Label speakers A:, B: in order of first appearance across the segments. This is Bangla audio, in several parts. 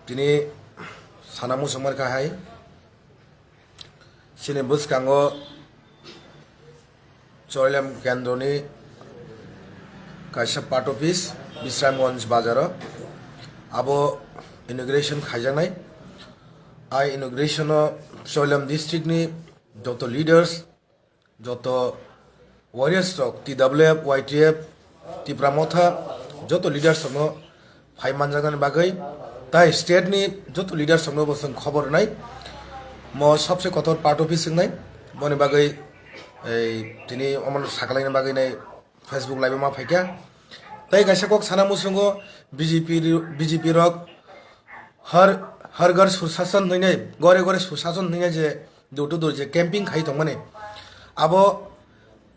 A: Dini sanamu somar kahai sini bus kango Choilam Kendroni kaisa part office Bisramganj Bazaro abo inauguration khajanai ai inauguration Choilam district ni joto leaders joto warriors rok TWF YTF Tipramotha joto leaders no phai manjagan bagai তাই স্টেট নি যত লিডার সঙ্গে বসেন খবর নাই ম সবচেয়ে কত পার্ট অফিস নাই মনে বাগৈ এই তিনি আমার সাকালাইন বাগৈ নাই ফেসবুক লাইভে মা ফাইকা তাই গাইসা কক সানা মুসঙ্গ বিজেপি রক হর ঘর সুশাসন হইনে গড়ে গড়ে সুশাসন হইনে যে দুটো দূর যে ক্যাম্পিং খাই তো মানে আবো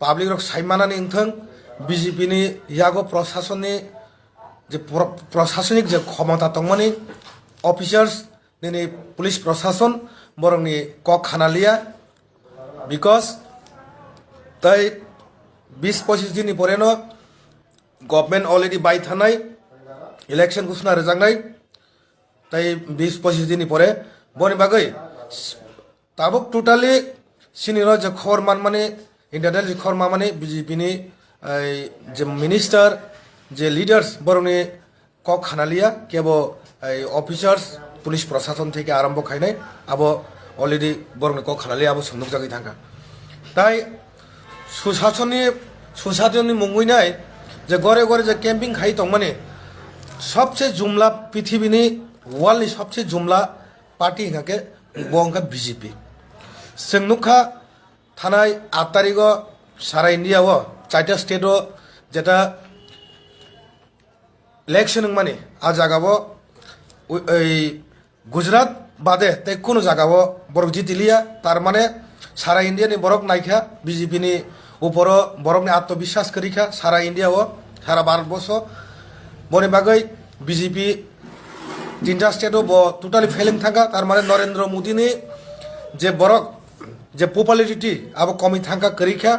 A: পাবলিক রক সাইমানানি ইনথং বিজেপি নি ইয়াগো প্রশাসননি যে প্রশাসনিক যে ক্ষমতা তংমানি অফিসার্স দিনে পুলিশ প্রশাসন বরংনি কক খানালিয়া বিকজ তাই 20-25 দিননি পরেন গভর্নমেন্ট অলরেডি বাই থানাই ইলেকশন ঘোষণা রেজাংনাই তাই 20-25 দিননি পরে বনি বাগৈ তাবক টোটালি সিনির যে খবর মান মানে ইন্টারনেট যে খবর মানে বিজেপি নি যে মিনিস্টার যে লিডার্স বরংনি কক খানালিয়া কেব অফিসার্স পুলিশ প্রশাসন থেকে আরম্ভ খাইনাই আবো অলরেডি বরংনি কক খানালিয়া আবো সন্দুক জায়গায় থাকা তাই সুশাসননি মুঙ্গুইনাই যে গড়ে গড়ে যে ক্যাম্পিং খাই তো মানে সবচেয়ে জুমলা পৃথিবীনি ওয়ার্ল্ডনি সবচেয়ে জুমলা পার্টি হিংখাকে বংখা বিজেপি जोंनुखा थानाय 8 तारिख सारा इन्डियाव 4टा स्टेटो जेटा इलेक्शन माने आ जागाबो गुजरात बादे ते कोनो जागाबो बरक जितिलिया तार माने सारा इंडिया नि बरक नायखा बीजेपी नि ऊपर बरक नि आत्मविश्वास करिखा सारा इंडिया सारा भारतवर्ष बने बागै बीजेपी 3टा स्टेटो ब टोटाली फेलिंग थांगा तार माने नरेंद्र मोदी नि जे बरक जे पपुलारिटी अब कमी थांगा करिखा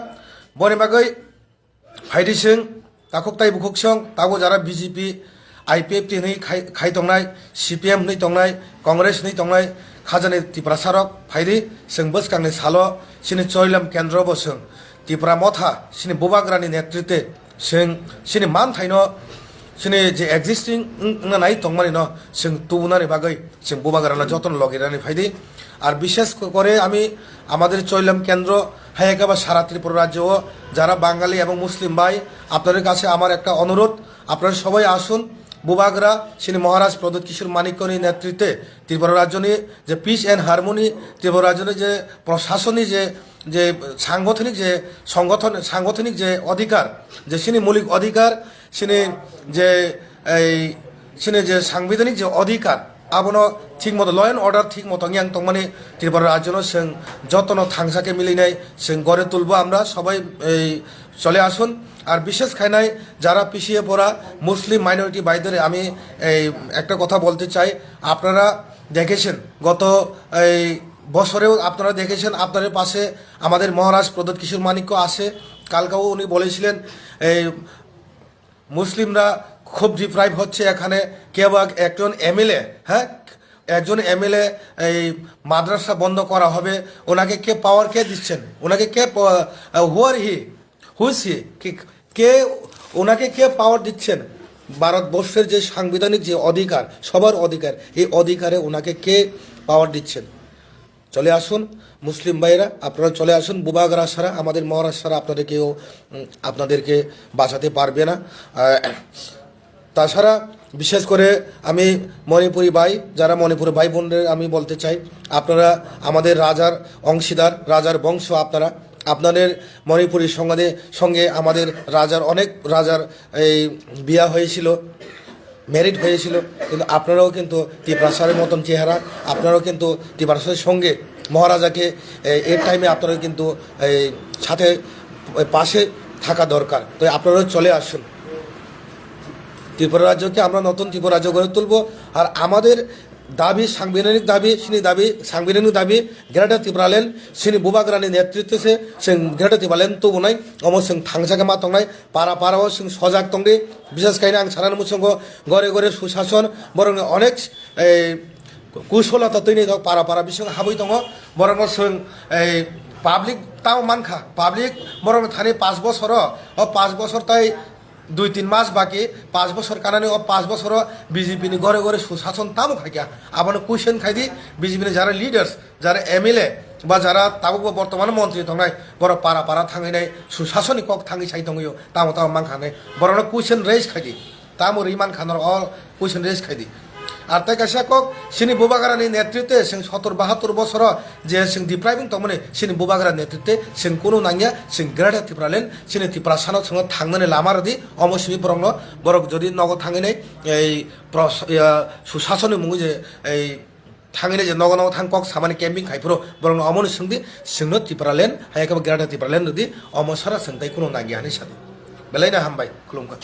A: बने बागै फाइदिसिं ताखुक ताइ बुखुकसं तागो जारा बीजेपी आईपीएफ टी नै खाइ तंनाय सीपीएम नै तंनाय कांग्रेस नै तंनाय खाजानि तिप्रासारक फाइदि जों बसकांनि सालो सिनि चयलाम केन्द्र बसों तिप्रा मथा सिनि बुबाग्रानि नेतृत्वे जों सिनि मान थाइनो सिनि जे एक्जिस्टिं नाय तंमानि न जों तुबुनानि बागै जों बुबाग्राना जतन लगिरानि फाइदि আর বিশেষ করে আমি আমাদের চৈলাম কেন্দ্র হাইকা বা সারা ত্রিপুরা রাজ্য যারা বাঙালি এবং মুসলিম ভাই আপনাদের কাছে আমার একটা অনুরোধ আপনারা সবাই আসুন বুবাগরা শ্রী মহারাজ প্রদত্ত কিশোর মানিক্যনি নেতৃত্বে ত্রিপুরা রাজ্য নিয়ে যে পিস অ্যান্ড হারমোনি ত্রিপুরা রাজ্য যে প্রশাসনিক যে সাংগঠনিক যে অধিকার যে সিনি মৌলিক অধিকার সিনি যে সাংবিধানিক যে অধিকার আবনো ঠিক মতো ল এন্ড অর্ডার ঠিক মতো ইয়াং তংমানি ত্রিপুরা রাজ্য जों যতন থাংসাকে মিলিনাই जों গড়ে তুলব আমরা সবাই চলে আসুন আর বিশেষ খাইনাই যারা পিছিয়ে পড়া মুসলিম মাইনরিটি ভাইদের আমি একটা কথা বলতে চাই আপনারা দেখেছেন গত বছরেও আপনারা দেখেছেন আপনাদের পাশে আমাদের মহারাজ প্রদত্ত কিশোর মানিক্য আসে কালকেও উনি বলেছিলেন মুসলিমরা খুব ডিপ্রাইভ হচ্ছে এখানে কেউ একজন এমএলএ হ্যাঁ একজন এমএলএ মাদ্রাসা বন্ধ করা হবে ওনাকে কে পাওয়ার কে দিচ্ছেন ওনাকে কে কে ওনাকে কে পাওয়ার দিচ্ছেন ভারতবর্ষের যে সাংবিধানিক যে অধিকার সবার অধিকার এই অধিকারে ওনাকে কে পাওয়ার দিচ্ছেন চলে আসুন মুসলিম ভাইরা আপনারা চলে আসুন বুবাগরা ছাড়া আমাদের মহারাজ ছাড়া আপনাদেরকে বাঁচাতে পারবে না তাছাড়া বিশেষ করে আমি মণিপুরি ভাই যারা মণিপুরি ভাই বোনদের আমি বলতে চাই আপনারা আমাদের রাজার অংশীদার রাজার বংশ আপনাদের মণিপুরীর সঙ্গে আমাদের অনেক রাজার বিয়া হয়েছিল ম্যারিড হয়েছিল কিন্তু আপনারাও কিন্তু ত্রিপ্রাসারের মতন চেহারা আপনারাও কিন্তু ত্রিপ্রাসারের সঙ্গে মহারাজাকে এর টাইমে আপনারাও কিন্তু সাথে পাশে থাকা দরকার তো আপনারাও চলে আসুন ত্রিপুরা রাজ্যকে আমরা নতুন ত্রিপুরা রাজ্য গড়ে তুলব আর আমাদের দাবি সাংবিধানিক দাবি সিনি দাবি সাংবিধানিক দাবি গ্রেটার ত্রিপুরালেण्ড सिनि बुबाग्रानि नेतृत्वसे जों ग्रेटार त्रिपुरालेण्ड तबनाय अमो जों थांजागा मा तंनाय पारा पाराव जों सजाग तंदि बिसेसखायनो आं सानानो मुसंगो घरे घरे सुशासन बरंनो अनेक कुशलता तैनि पारा पारा बिसं हाबै दङ बरंनो जों पाब्लिक ताव मानखा पाब्लिक बरंनो थानि 5 बছर अ 5 बছर ताइ 2-3 मास बाकी 5 বছর কারণে 5 বছর বিজেপি নি ঘরে ঘরে সুশাসন তামো খাইয়া আবানো কুইশন খাইদি বিজেপি নি যারা লিডার্স যারা এমএলএ বা যারা তাবো বর্তমান মন্ত্রী দংনাই বড় পারা পারা থাঙিনাই সুশাসননি কক থাঙি সাই দংयो তামো তামো মানখানে বড় কুইশন রেজ খাইদি তামো রিমান খানর অল কুইশন রেজ খাইদি আর তাই কাছে কক সিনি বুবাগ্রানি নেতৃত্বে जों 70-72 বছর যে जों ডিপ্রাইভিং তমনে সিনি বুবাগ্রা নেতৃত্বে जों কোনো নাঙ্গিয়া जों গ্রেটার ত্রিপুরালেण्ড সিনি ত্রিপুরা সানাव जों थांनोने लामारदि अमसिनि बरंनो बरक जदि नग थाङिनै এই সুশাসনनि मुङै जे এই थाङिनै जे नग नग थां কক सामानि केम्पिं खाइफोरो बरंनो अमनि सोंदि जोंनो ত্রিপুরালেण्ড हायका ग्रेटार ত্রিপুরালেण्ड दि अमसरा सोंथाय कोनो नांगिया हानि सादि बेलायनो हामबाय खुलुमबाय।